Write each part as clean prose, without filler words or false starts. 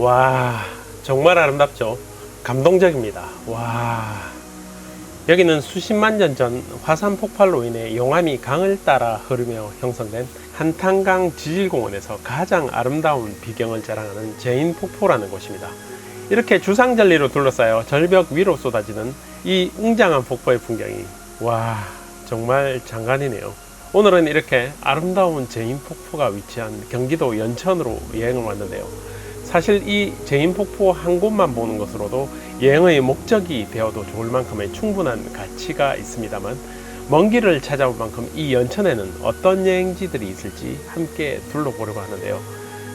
와, 정말 아름답죠. 감동적입니다. 와, 여기는 수십만 년 전 화산 폭발로 인해 용암이 강을 따라 흐르며 형성된 한탄강 지질공원에서 가장 아름다운 비경을 자랑하는 제인폭포라는 곳입니다. 이렇게 주상절리로 둘러싸여 절벽 위로 쏟아지는 이 웅장한 폭포의 풍경이 와, 정말 장관이네요. 오늘은 이렇게 아름다운 제인폭포가 위치한 경기도 연천으로 여행을 왔는데요. 사실 이 제인폭포 한 곳만 보는 것으로도 여행의 목적이 되어도 좋을 만큼의 충분한 가치가 있습니다만, 먼 길을 찾아올 만큼 이 연천에는 어떤 여행지들이 있을지 함께 둘러보려고 하는데요.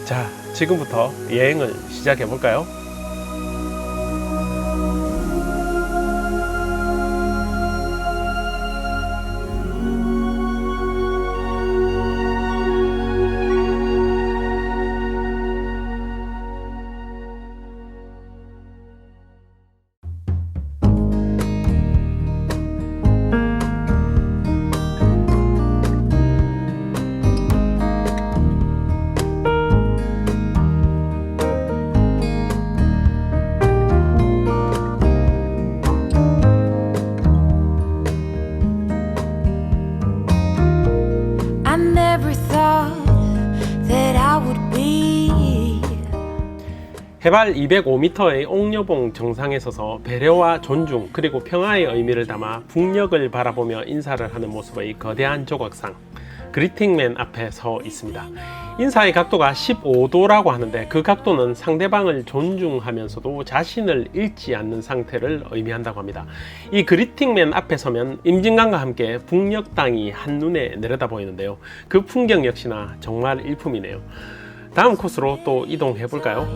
자, 지금부터 여행을 시작해 볼까요? 해발 205m의 옥녀봉 정상에 서서 배려와 존중 그리고 평화의 의미를 담아 북녘을 바라보며 인사를 하는 모습의 거대한 조각상 그리팅맨 앞에 서 있습니다. 인사의 각도가 15도라고 하는데 그 각도는 상대방을 존중하면서도 자신을 잃지 않는 상태를 의미한다고 합니다. 이 그리팅맨 앞에 서면 임진강과 함께 북녘 땅이 한눈에 내려다 보이는데요. 그 풍경 역시나 정말 일품이네요. 다음 코스로 또 이동해 볼까요?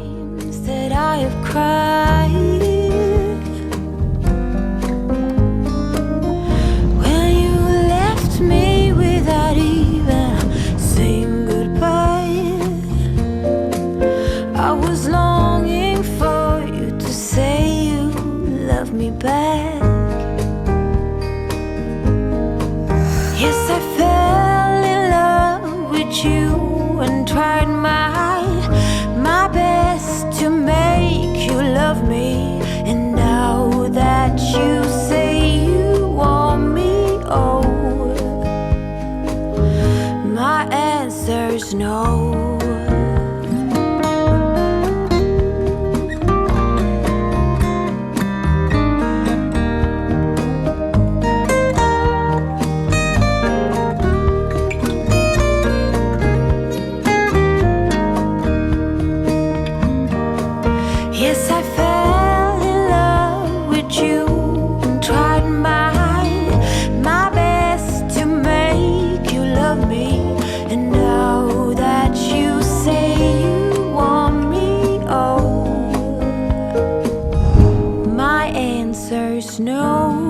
No. Yes, I fell in love with you and tried my best to make you love me. And now that you say you want me, oh, my answer's no.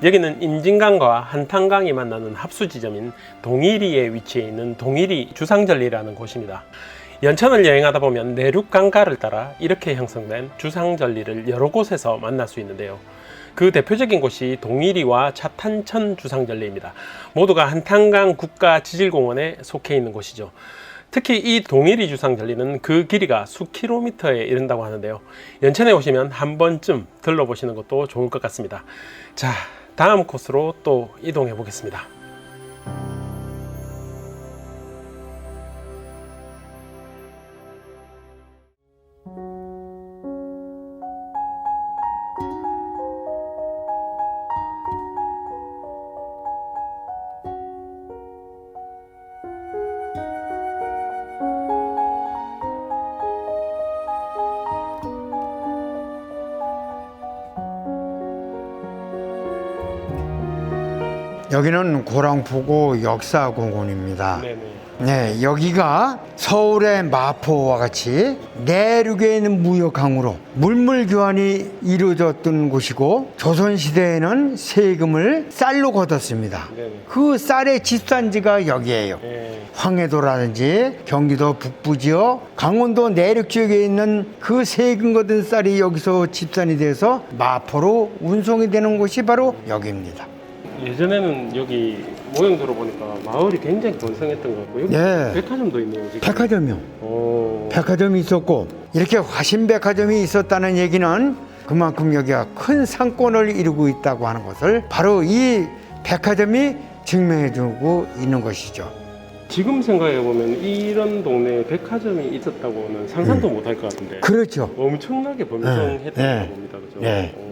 여기는 임진강과 한탄강이 만나는 합수지점인 동일리에 위치해 있는 동일리 주상절리라는 곳입니다. 연천을 여행하다 보면 내륙강가를 따라 이렇게 형성된 주상절리를 여러 곳에서 만날 수 있는데요. 그 대표적인 곳이 동일리와 차탄천 주상절리입니다. 모두가 한탄강 국가지질공원에 속해 있는 곳이죠. 특히 이 동일이 주상 절리는 그 길이가 수킬로미터에 이른다고 하는데요. 연천에 오시면 한 번쯤 들러보시는 것도 좋을 것 같습니다. 자, 다음 코스로 또 이동해 보겠습니다. 여기는 고랑포구 역사공원입니다. 네네. 네, 여기가 서울의 마포와 같이 내륙에 있는 무역항으로 물물 교환이 이루어졌던 곳이고, 조선시대에는 세금을 쌀로 걷었습니다. 네네. 그 쌀의 집산지가 여기예요. 네. 황해도라든지 경기도 북부 지역, 강원도 내륙 지역에 있는 그 세금 걷은 쌀이 여기서 집산이 돼서 마포로 운송이 되는 곳이 바로 여기입니다. 예전에는 여기 모형도로 보니까 마을이 굉장히 번성했던 것 같고, 여기 네. 백화점도 있네요, 지금. 백화점이요. 오. 백화점이 있었고, 이렇게 화신백화점이 있었다는 얘기는 그만큼 여기가 큰 상권을 이루고 있다고 하는 것을 바로 이 백화점이 증명해주고 있는 것이죠. 지금 생각해보면 이런 동네에 백화점이 있었다고는 상상도 못할 것 같은데. 그렇죠. 엄청나게 번성했던 네. 겁니다. 그죠? 네. 오.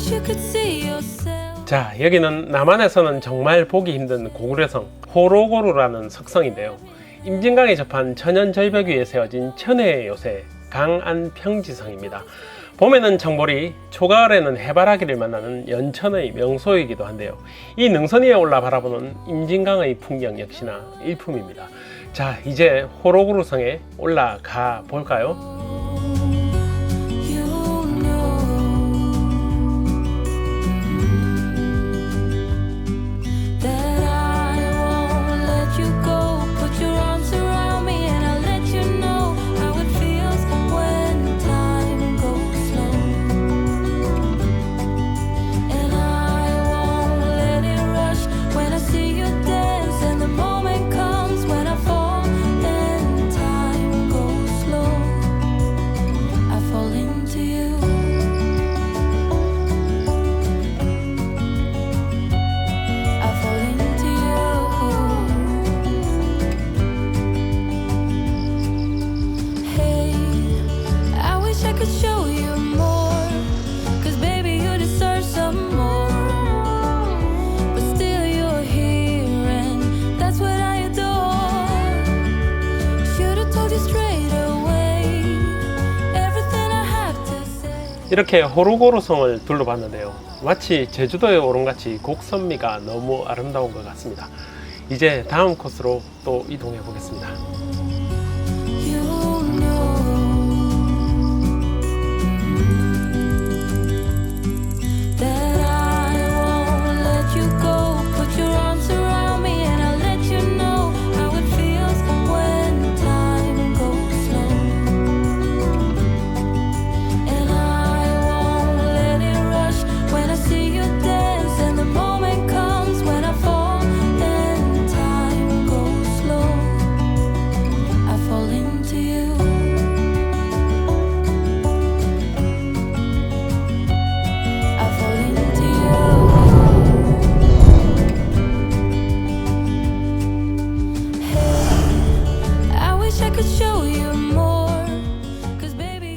You could see yourself. 자, 여기는 남한에서는 정말 보기 힘든 고구려성 호로고루라는 석성인데요. 임진강에 접한 천연 절벽 위에 세워진 천혜의 요새 강안평지성입니다. 봄에는 청보리, 초가을에는 해바라기를 만나는 연천의 명소이기도 한데요. 이 능선 위에 올라 바라보는 임진강의 풍경 역시나 일품입니다. 자, 이제 호로고루성에 올라가 볼까요? 이렇게 호로고루성을 둘러봤는데요. 마치 제주도에 오른 같이 곡선미가 너무 아름다운 것 같습니다. 이제 다음 코스로 또 이동해 보겠습니다.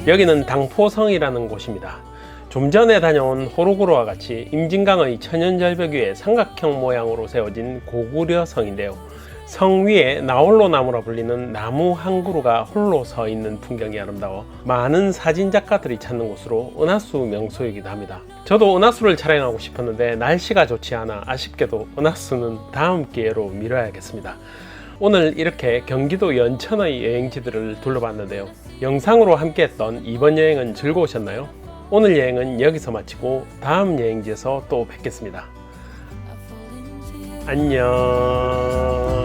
여기는 당포성이라는 곳입니다. 좀 전에 다녀온 호로고루와 같이 임진강의 천연절벽 위에 삼각형 모양으로 세워진 고구려성인데요. 성 위에 나홀로 나무라 불리는 나무 한 그루가 홀로 서 있는 풍경이 아름다워 많은 사진작가들이 찾는 곳으로 은하수 명소이기도 합니다. 저도 은하수를 촬영하고 싶었는데 날씨가 좋지 않아 아쉽게도 은하수는 다음 기회로 미뤄야겠습니다. 오늘 이렇게 경기도 연천의 여행지들을 둘러봤는데요. 영상으로 함께했던 이번 여행은 즐거우셨나요? 오늘 여행은 여기서 마치고 다음 여행지에서 또 뵙겠습니다. 안녕.